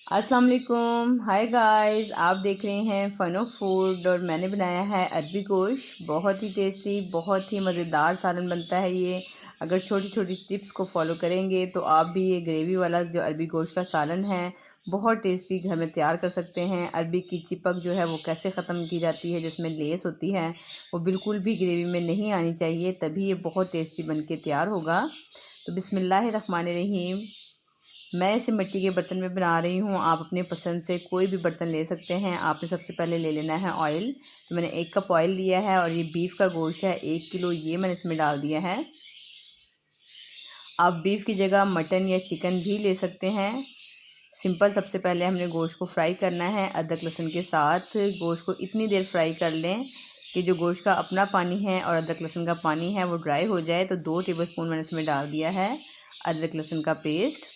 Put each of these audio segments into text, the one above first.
अस्सलाम वालेकुम, hi guys. आप देख रहे हैं फन ऑफ फूड और मैंने बनाया है अरबी गोश्त। बहुत ही टेस्टी, बहुत ही मज़ेदार सालन बनता है ये। अगर छोटी छोटी टिप्स को फॉलो करेंगे तो आप भी ये ग्रेवी वाला जो अरबी गोश्त का सालन है बहुत टेस्टी घर में तैयार कर सकते हैं। अरबी की चिपक जो है वो कैसे ख़त्म की जाती है, जिसमें लेस होती है वो बिल्कुल भी ग्रेवी में नहीं आनी चाहिए, तभी ये बहुत टेस्टी बन के तैयार होगा। तो बिस्मिल्लाहिर्रहमानिर्रहीम। मैं इसे मिट्टी के बर्तन में बना रही हूँ। आप अपने पसंद से कोई भी बर्तन ले सकते हैं। आपने सबसे पहले ले लेना है ऑयल। तो मैंने 1 कप ऑयल लिया है और ये बीफ का गोश्त है 1 किलो, ये मैंने इसमें डाल दिया है। आप बीफ की जगह मटन या चिकन भी ले सकते हैं। सिंपल सबसे पहले हमने गोश्त को फ्राई करना है अदरक लहसुन के साथ। गोश्त को इतनी देर फ्राई कर लें कि जो गोश्त का अपना पानी है और अदरक लहसुन का पानी है वो ड्राई हो जाए। तो 2 टेबलस्पून मैंने इसमें डाल दिया है अदरक लहसुन का पेस्ट।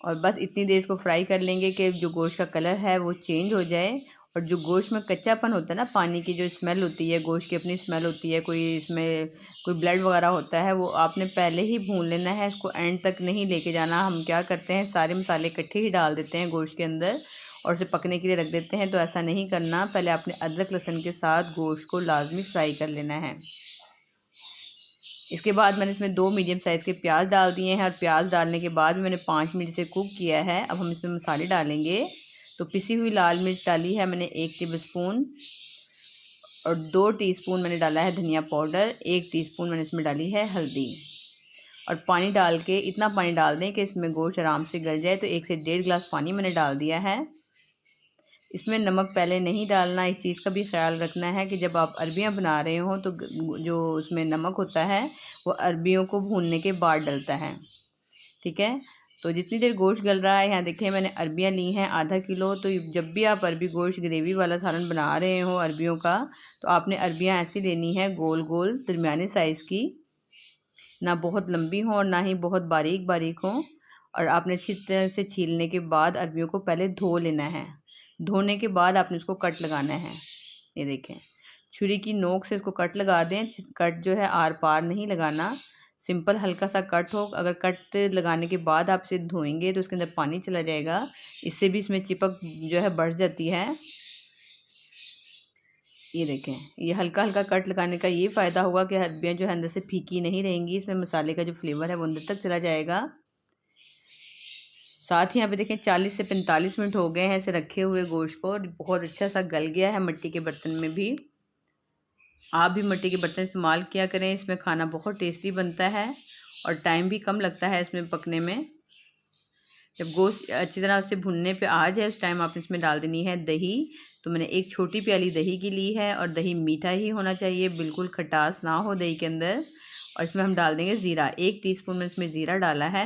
और बस इतनी देर इसको फ्राई कर लेंगे कि जो गोश्त का कलर है वो चेंज हो जाए। और जो गोश्त में कच्चापन होता है ना, पानी की जो स्मेल होती है, गोश्त की अपनी स्मेल होती है, कोई इसमें कोई ब्लड वगैरह होता है, वो आपने पहले ही भून लेना है। इसको एंड तक नहीं लेके जाना। हम क्या करते हैं, सारे मसाले इकट्ठे ही डाल देते हैं गोश्त के अंदर और उसे पकने के लिए रख देते हैं। तो ऐसा नहीं करना, पहले आपने अदरक लहसुन के साथ गोश्त को लाजमी फ्राई कर लेना है। इसके बाद मैंने इसमें 2 मीडियम साइज़ के प्याज डाल दिए हैं और प्याज डालने के बाद भी मैंने 5 मिनट से कुक किया है। अब हम इसमें मसाले डालेंगे। तो पिसी हुई लाल मिर्च डाली है मैंने 1 टेबलस्पून और 2 टीस्पून मैंने डाला है धनिया पाउडर, 1 टीस्पून मैंने इसमें डाली है हल्दी। और पानी डाल के इतना पानी डाल दें कि इसमें गोश्त आराम से गल जाए। तो 1 से 1.5 गिलास पानी मैंने डाल दिया है। इसमें नमक पहले नहीं डालना, इस चीज़ का भी ख्याल रखना है कि जब आप अरबियां बना रहे हो तो जो उसमें नमक होता है वो अरबियों को भूनने के बाद डलता है। ठीक है। तो जितनी देर गोश्त गल रहा है, यहाँ देखें मैंने अरबियां ली हैं आधा किलो। तो जब भी आप अरबी गोश्त ग्रेवी वाला सालन बना रहे हो अरबियों का, तो आपने अरबियां ऐसी लेनी है गोल गोल दरमियाने साइज़ की, ना बहुत लंबी हो और ना ही बहुत बारीक बारीक हो। और आपने अच्छी तरह से छीलने के बाद अरबियों को पहले धो लेना है। धोने के बाद आपने इसको कट लगाना है। ये देखें, छुरी की नोक से इसको कट लगा दें। कट जो है आर पार नहीं लगाना, सिंपल हल्का सा कट हो। अगर कट लगाने के बाद आप इसे धोएंगे तो उसके अंदर पानी चला जाएगा, इससे भी इसमें चिपक जो है बढ़ जाती है। ये देखें, ये हल्का हल्का कट लगाने का ये फ़ायदा होगा कि अरबियाँ जो है अंदर से फीकी नहीं रहेंगी, इसमें मसाले का जो फ्लेवर है वो अंदर तक चला जाएगा। साथ ही यहाँ पे देखें 40 से 45 मिनट हो गए हैं इसे रखे हुए गोश्त को, और बहुत अच्छा सा गल गया है मिट्टी के बर्तन में भी। आप भी मिट्टी के बर्तन इस्तेमाल किया करें, इसमें खाना बहुत टेस्टी बनता है और टाइम भी कम लगता है इसमें पकने में। जब गोश्त अच्छी तरह से भुनने पे आ जाए उस टाइम आपने इसमें डाल देनी है दही। तो मैंने 1 छोटी प्याली दही की ली है और दही मीठा ही होना चाहिए, बिल्कुल खटास ना हो दही के अंदर। और इसमें हम डाल देंगे ज़ीरा, 1 टीस्पून में इसमें ज़ीरा डाला है।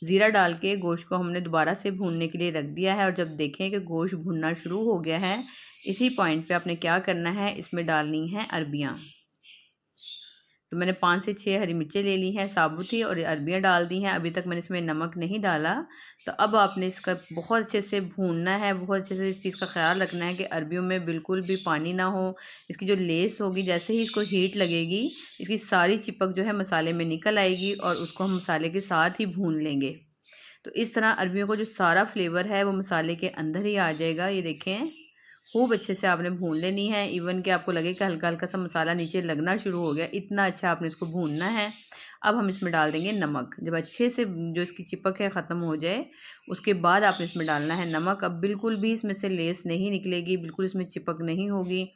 ज़ीरा डाल के गोश्त को हमने दोबारा से भूनने के लिए रख दिया है। और जब देखें कि गोश्त भुनना शुरू हो गया है, इसी पॉइंट पे आपने क्या करना है, इसमें डालनी है अरबियाँ। तो मैंने 5 से 6 हरी मिर्चें ले ली हैं साबुत ही और अरबियाँ डाल दी हैं। अभी तक मैंने इसमें नमक नहीं डाला। तो अब आपने इसका बहुत अच्छे से भूनना है, बहुत अच्छे से इस चीज़ का ख्याल रखना है कि अरबियों में बिल्कुल भी पानी ना हो। इसकी जो लेस होगी, जैसे ही इसको हीट लगेगी, इसकी सारी चिपक जो है मसाले में निकल आएगी और उसको हम मसाले के साथ ही भून लेंगे। तो इस तरह अरबियों को जो सारा फ्लेवर है वो मसाले के अंदर ही आ जाएगा। ये देखें, खूब अच्छे से आपने भून लेनी है। इवन कि आपको लगे कि हल्का हल्का सा मसाला नीचे लगना शुरू हो गया, इतना अच्छा आपने इसको भूनना है। अब हम इसमें डाल देंगे नमक। जब अच्छे से जो इसकी चिपक है ख़त्म हो जाए, उसके बाद आपने इसमें डालना है नमक। अब बिल्कुल भी इसमें से लेस नहीं निकलेगी, बिल्कुल इसमें चिपक नहीं होगी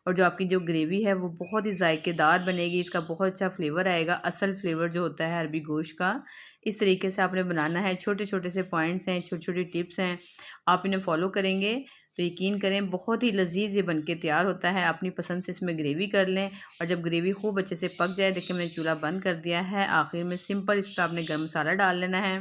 और जो आपकी जो ग्रेवी है वो बहुत ही जायकेदार बनेगी। इसका बहुत अच्छा फ्लेवर आएगा, असल फ्लेवर जो होता है अरबी गोश्त का। इस तरीके से आपने बनाना है। छोटे छोटे से पॉइंट्स हैं, छोटी छोटी टिप्स हैं, आप इन्हें फॉलो करेंगे तो यकीन करें बहुत ही लजीज ये बन के तैयार होता है। अपनी पसंद से इसमें ग्रेवी कर लें और जब ग्रेवी खूब अच्छे से पक जाए, देखिए मैंने चूल्हा बंद कर दिया है। आखिर में सिंपल इस पर आपने गर्म मसाला डाल लेना है,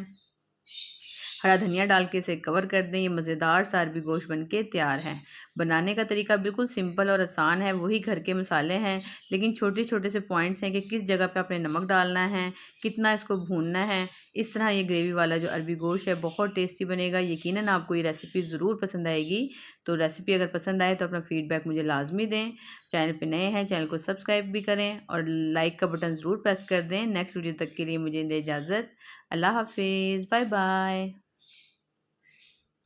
हरा धनिया डाल के इसे कवर कर दें। ये मज़ेदार सा अरबी गोश्त बन के तैयार है। बनाने का तरीका बिल्कुल सिंपल और आसान है, वही घर के मसाले हैं, लेकिन छोटे छोटे से पॉइंट्स हैं कि किस जगह पे आपने नमक डालना है, कितना इसको भूनना है। इस तरह ये ग्रेवी वाला जो अरबी गोश्त है बहुत टेस्टी बनेगा। यकीनन आपको ये रेसिपी ज़रूर पसंद आएगी। तो रेसिपी अगर पसंद आए तो अपना फीडबैक मुझे लाजमी दें। चैनल पे नए हैं, चैनल को सब्सक्राइब भी करें और लाइक का बटन ज़रूर प्रेस कर दें। नेक्स्ट वीडियो तक के लिए मुझे दें इजाज़त। अल्लाह हाफिज़, बाय बाय।